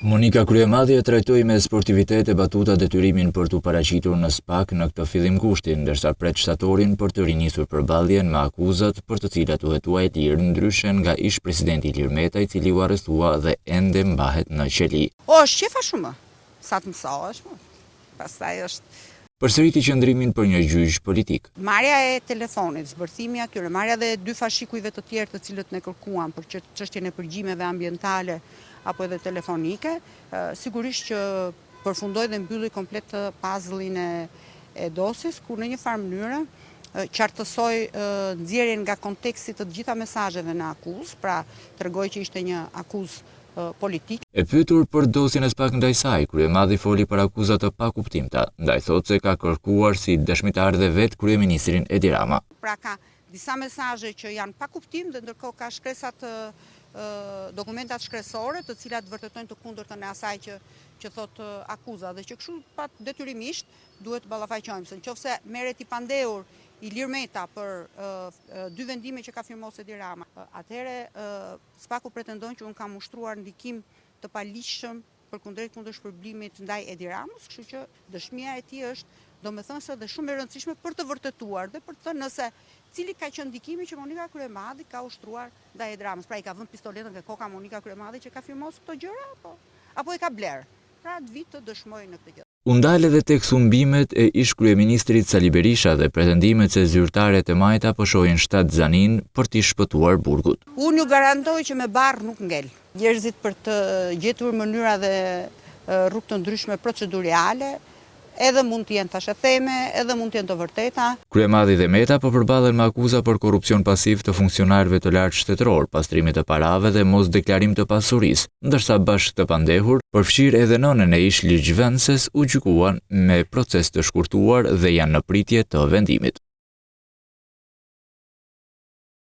Monika Kryemadhi e trajtoi me sportivitet e batuta detyrimin për t'u paraqitur në SPAK në këtë fillim kushti, ndërsa pret shtatorin për të rinisur përballjen me akuzat për të cilat u hetua Ilir, ndryshe nga ish-presidenti Ilir Meta, i cili u arrestua dhe ende mbahet në qeli. Është qefa shumë, sa të mësohesh, pastaj është Përsëriti qëndrimin për një gjyq politik. Marrja e telefonit, zbërthimi atyre, marrja dhe dy fashikujve të tjerë të cilët ne kërkuan për çështjen e përgjimeve ambientale apo edhe telefonike, sigurisht që përfundoi dhe mbylli komplet puzzle-in e dosjes, ku në një farë mënyrë qartësoi nxjerrjen nga konteksti të gjitha mesazheve në akuzë, pra tregoi që ishte një akuzë politik. E pyetur për dosjen e SPAK ndaj saj, Kryemadhi foli për akuzat të pakuptimta, ndaj thotë se ka kërkuar si dëshmitar dhe vetë kryeministrin Edi Rama. Pra ka disa mesazhe që janë pa kuptim dhe ndërkohë ka shkresat dokumentat shkresore të cilat vërtetojnë të kundërtën e asaj që thot akuza dhe që kështu pa detyrimisht duhet ballafaqojmë se nëse merret i pandehur Ilir Meta për dy vendime që ka firmosur Edi Rama, atëherë SPAK-u pretendon që unë kam ushtruar ndikim të paligjshëm përkundrejt kundër shpërblimit ndaj Edi Ramës, kështu që dëshmia e tij është domethënëse dhe shumë e rëndësishme për të vërtetuar dhe për të thënë nëse cili ka qenë ndikimi që Monika Kryemadhi ka ushtruar ndaj Edi Ramës. Pra i ka vënë pistoletën nga koka Monika Kryemadhi që ka firmosur këto gjëra apo e ka bler. Pra të vit të dëshmojë në këtë gjë. U ndal edhe tek thumbimet e ish-kryeministrit Sali Berisha dhe pretendimet se zyrtaret e Majta po shohin shtat zanin për t'i shpëtuar burgut. Unë ju garantoj që me barr nuk ngel. Njerëzit për të gjetur mënyra dhe rrugë të ndryshme procedurale, edhe mund të jenë thashë theme, edhe mund të jenë të vërteta. Kryemadhi dhe Meta po përballen me akuza për korrupsion pasiv të funksionarëve të lartë shtetëror, pastrimit të parave dhe mos deklarim të pasurisë, ndërsa bashkë të pandehur, përfshirë edhe nënën e ish ligjvendëses u gjykuan me proces të shkurtuar dhe janë në pritje të vendimit.